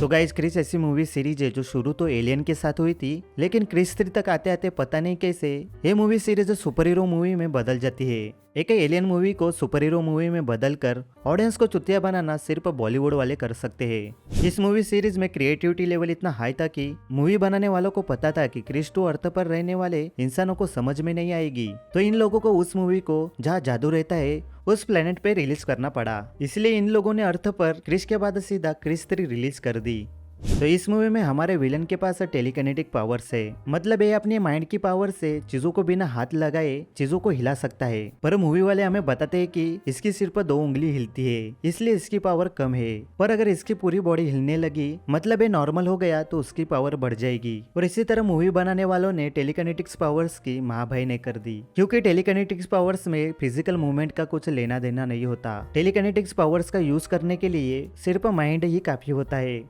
तो guys Chris ऐसी movie series है जो शुरू तो एलियन के साथ हुई थी, लेकिन क्रिस 3 तक आते आते पता नहीं कैसे ये movie series super hero movie में बदल जाती है। एक एलियन मूवी को सुपर हीरो मूवी में बदलकर ऑडियंस को चुतिया बनाना सिर्फ बॉलीवुड वाले कर सकते हैं। इस मूवी सीरीज में क्रिएटिविटी लेवल इतना हाई था कि मूवी बनाने वालों को पता था कि क्रिस 2 अर्थ पर रहने वाले इंसानों को समझ में नहीं आएगी, तो इन लोगों को उस मूवी को जहाँ जादू रहता है उस प्लेनेट पे रिलीज करना पड़ा। इसलिए इन लोगों ने अर्थ पर क्रिस के बाद सीधा क्रिस 3 रिलीज कर दी। तो इस मूवी में हमारे विलन के पास टेलीकिनेटिक पावर्स है, मतलब ये अपने माइंड की पावर से चीजों को बिना हाथ लगाए चीजों को हिला सकता है। पर मूवी वाले हमें बताते हैं कि इसकी सिर्फ 2 उंगली हिलती है, इसलिए इसकी पावर कम है। पर अगर इसकी पूरी बॉडी हिलने लगी, मतलब ये नॉर्मल हो गया, तो उसकी पावर बढ़ जाएगी। और इसी तरह मूवी बनाने वालों ने टेलीकिनेटिक्स पावर्स की महाभाई ने कर दी, क्योंकि टेलीकिनेटिक्स पावर्स में फिजिकल मूवमेंट का कुछ लेना देना नहीं होता। टेलीकिनेटिक्स पावर्स का यूज करने के लिए सिर्फ माइंड ही काफी होता है।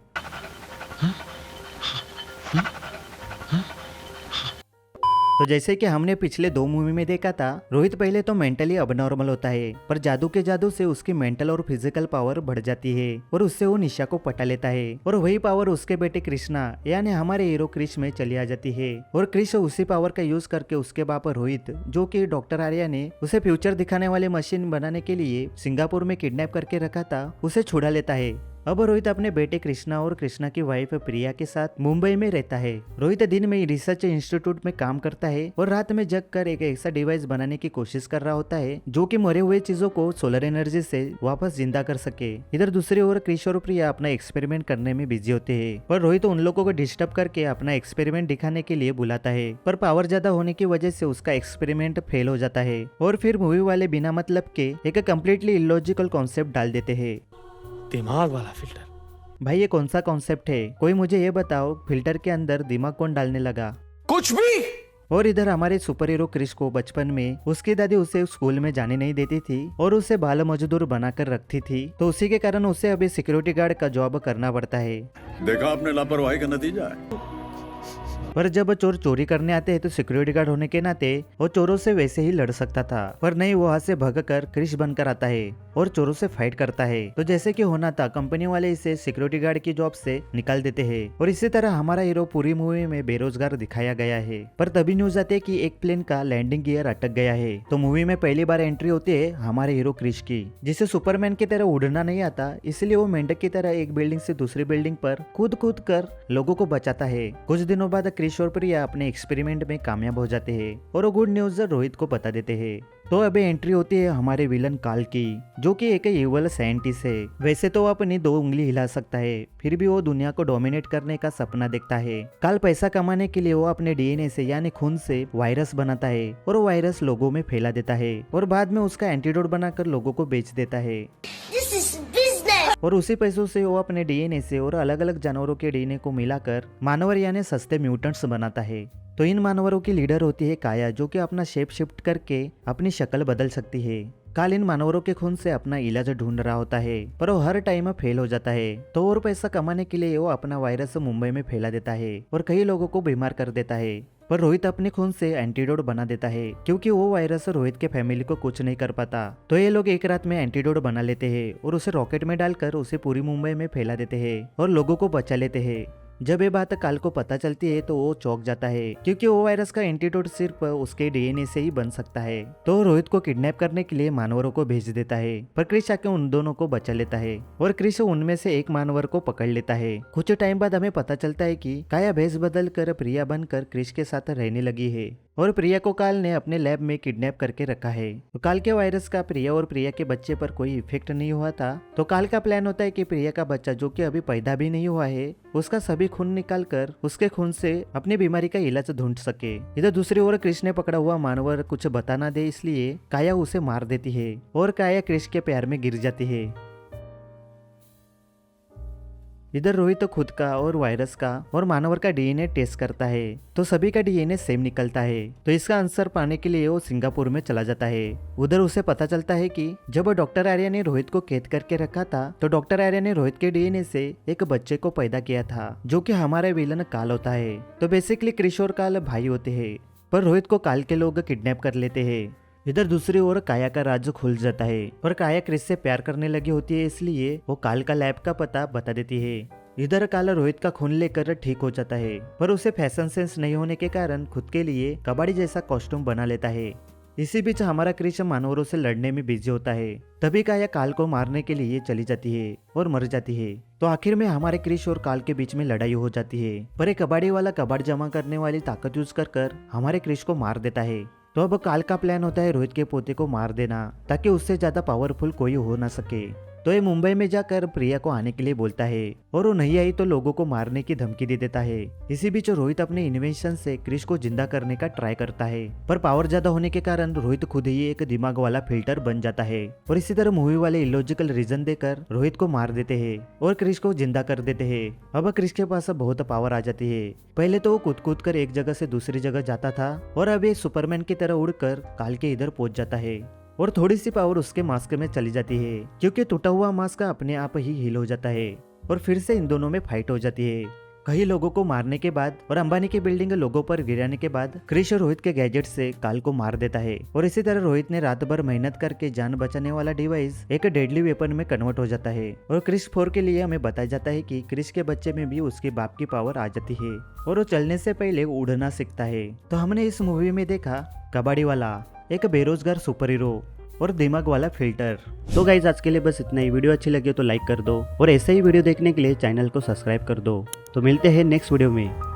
तो जैसे कि हमने पिछले 2 मूवी में देखा था, रोहित पहले तो मेंटली अबनॉर्मल होता है, पर जादू के जादू से उसकी मेंटल और फिजिकल पावर बढ़ जाती है और उससे वो निशा को पटा लेता है। और वही पावर उसके बेटे कृष्णा यानी हमारे हीरो क्रिश में चली आ जाती है। और क्रिश उसी पावर का यूज करके उसके बाप रोहित, जो कि डॉक्टर आर्या ने उसे फ्यूचर दिखाने वाली मशीन बनाने के लिए सिंगापुर में किडनैप करके रखा था, उसे छुड़ा लेता है। अब रोहित अपने बेटे कृष्णा और कृष्णा की वाइफ प्रिया के साथ मुंबई में रहता है। रोहित दिन में रिसर्च इंस्टीट्यूट में काम करता है और रात में जग कर एक ऐसा डिवाइस बनाने की कोशिश कर रहा होता है जो कि मरे हुए चीजों को सोलर एनर्जी से वापस जिंदा कर सके। इधर दूसरी ओर कृष और प्रिया अपना एक्सपेरिमेंट करने में बिजी होते हैं और रोहित उन लोगों को डिस्टर्ब करके अपना एक्सपेरिमेंट दिखाने के लिए बुलाता है, पर पावर ज्यादा होने की वजह से उसका एक्सपेरिमेंट फेल हो जाता है। और फिर मूवी वाले बिना मतलब के एक कम्प्लीटली इलॉजिकल कॉन्सेप्ट डाल देते हैं, दिमाग वाला फिल्टर। भाई ये कौन सा कॉन्सेप्ट है? कोई मुझे ये बताओ, फिल्टर के अंदर दिमाग कौन डालने लगा? कुछ भी। और इधर हमारे सुपर हीरो क्रिश को बचपन में उसकी दादी उसे स्कूल में जाने नहीं देती थी और उसे बाल मजदूर बनाकर रखती थी, तो उसी के कारण उसे अभी सिक्योरिटी गार्ड का जॉब करना पड़ता है। देखा आपने लापरवाही का नतीजा है। पर जब चोर चोरी करने आते हैं तो सिक्योरिटी गार्ड होने के नाते वो चोरों से वैसे ही लड़ सकता था, पर नहीं, वो वहां से भगकर क्रिश बनकर आता है और चोरों से फाइट करता है। तो जैसे कि होना था, कंपनी वाले इसे सिक्योरिटी गार्ड की जॉब से निकाल देते हैं और इसी तरह हमारा हीरो पूरी मूवी में बेरोजगार दिखाया गया है। पर तभी न्यूज आती है कि एक प्लेन का लैंडिंग गियर अटक गया है। तो मूवी में पहली बार एंट्री होती है हमारे हीरो क्रिश की, जिसे सुपरमैन की तरह उड़ना नहीं आता, इसलिए वो मेंढक की तरह एक बिल्डिंग से दूसरी बिल्डिंग पर कूद कर लोगों को बचाता है। कुछ दिनों बाद क्रिश और प्रिया अपने एक्सपेरिमेंट में कामयाब हो जाते हैं और वो गुड न्यूज रोहित को बता देते हैं। तो अभी एंट्री होती है हमारे विलन काल की, जो कि एक इवल साइंटिस्ट है। वैसे तो वो अपनी 2 उंगली हिला सकता है, फिर भी वो दुनिया को डोमिनेट करने का सपना देखता है। काल पैसा कमाने के लिए वो अपने डीएनए से यानी खून से वायरस बनाता है और वो वायरस लोगों में फैला देता है और बाद में उसका एंटीडोट बनाकर लोगों को बेच देता है। और उसी पैसों से वो अपने डीएनए से और अलग अलग जानवरों के डीएनए को मिलाकर मानवर यानी सस्ते म्यूटेंट्स बनाता है। तो इन मानवरों की लीडर होती है काया, जो कि अपना शेप शिफ्ट करके अपनी शक्ल बदल सकती है। काल इन मानवरों के खून से अपना इलाज ढूंढ रहा होता है, पर वो हर टाइम फेल हो जाता है। तो और पैसा कमाने के लिए वो अपना वायरस मुंबई में फैला देता है और कई लोगों को बीमार कर देता है। पर रोहित अपने खून से एंटीडोट बना देता है, क्योंकि वो वायरस रोहित के फैमिली को कुछ नहीं कर पाता। तो ये लोग एक रात में एंटीडोट बना लेते हैं और उसे रॉकेट में डालकर उसे पूरी मुंबई में फैला देते हैं और लोगों को बचा लेते हैं। जब ये बात काल को पता चलती है तो वो चौंक जाता है, क्योंकि वो वायरस का एंटीडोट सिर्फ उसके डीएनए से ही बन सकता है। तो रोहित को किडनैप करने के लिए मानवरों को भेज देता है, पर क्रिश आके उन दोनों को बचा लेता है और क्रिश उनमें से एक मानवर को पकड़ लेता है। कुछ टाइम बाद हमें पता चलता है कि काया भेष बदल कर प्रिया बनकर क्रिश के साथ रहने लगी है और प्रिया को काल ने अपने लैब में किडनैप करके रखा है। तो काल के वायरस का प्रिया और प्रिया के बच्चे पर कोई इफेक्ट नहीं हुआ था, तो काल का प्लान होता है कि प्रिया का बच्चा, जो कि अभी पैदा भी नहीं हुआ है, उसका सभी खून निकाल कर उसके खून से अपनी बीमारी का इलाज ढूंढ सके। इधर दूसरी ओर क्रिश ने पकड़ा हुआ मानवर कुछ बता ना दे, इसलिए काया उसे मार देती है और काया क्रिश के प्यार में गिर जाती है। इधर रोहित तो खुद का और वायरस का और मानवर का डीएनए टेस्ट करता है, तो सभी का डीएनए सेम निकलता है। तो इसका आंसर पाने के लिए वो सिंगापुर में चला जाता है। उधर उसे पता चलता है कि जब डॉक्टर आर्या ने रोहित को कैद करके रखा था, तो डॉक्टर आर्या ने रोहित के डीएनए से एक बच्चे को पैदा किया था, जो कि हमारा विलन काल होता है। तो बेसिकली क्रिश और काल भाई होते हैं, पर रोहित को काल के लोग किडनैप कर लेते हैं। इधर दूसरी ओर काया का राज खुल जाता है और काया क्रिस से प्यार करने लगी होती है, इसलिए वो काल का लैब का पता बता देती है। इधर काल रोहित का खून लेकर ठीक हो जाता है, पर उसे फैशन सेंस नहीं होने के कारण खुद के लिए कबाड़ी जैसा कॉस्ट्यूम बना लेता है। इसी बीच हमारा क्रिश मानवरों से लड़ने में बिजी होता है। तभी काया काल को मारने के लिए चली जाती है और मर जाती है। तो आखिर में हमारे क्रिश और काल के बीच में लड़ाई हो जाती है, पर एक कबाड़ी वाला कबाड़ जमा करने वाली ताकत यूज कर हमारे क्रिश को मार देता है। तो अब काल का प्लान होता है रोहित के पोते को मार देना, ताकि उससे ज्यादा पावरफुल कोई हो ना सके। तो ये मुंबई में जाकर प्रिया को आने के लिए बोलता है, और वो नहीं आई तो लोगों को मारने की धमकी दे देता है। इसी बीच रोहित अपने इन्वेंशन से क्रिश को जिंदा करने का ट्राई करता है, पर पावर ज्यादा होने के कारण रोहित खुद ही एक दिमाग वाला फिल्टर बन जाता है। और इसी तरह मूवी वाले इलॉजिकल रीजन देकर रोहित को मार देते हैं और क्रिश को जिंदा कर देते हैं। अब क्रिश के पास बहुत पावर आ जाती है। पहले तो वो कूद कूद कर एक जगह से दूसरी जगह जाता था, और अब ये सुपरमैन की तरह उड़कर काल के इधर पहुंच जाता है। और थोड़ी सी पावर उसके मास्क में चली जाती है, क्योंकि टूटा हुआ मास्क अपने आप ही हील हो जाता है। और फिर से इन दोनों में फाइट हो जाती है। कई लोगों को मारने के बाद और अंबानी की बिल्डिंग लोगों पर गिराने के बाद क्रिश और रोहित के गैजेट से काल को मार देता है। और इसी तरह रोहित ने रात भर मेहनत करके जान बचाने वाला डिवाइस एक डेडली वेपन में कन्वर्ट हो जाता है। और क्रिश 4 के लिए हमें बताया जाता है कि क्रिश के बच्चे में भी उसके बाप की पावर आ जाती है, और वो चलने से पहले उड़ना सीखता है। तो हमने इस मूवी में देखा कबाड़ी वाला, एक बेरोजगार सुपर हीरो और दिमाग वाला फिल्टर। तो गाइज आज के लिए बस इतना ही। वीडियो अच्छी लगी तो लाइक कर दो, और ऐसे ही वीडियो देखने के लिए चैनल को सब्सक्राइब कर दो। तो मिलते हैं नेक्स्ट वीडियो में।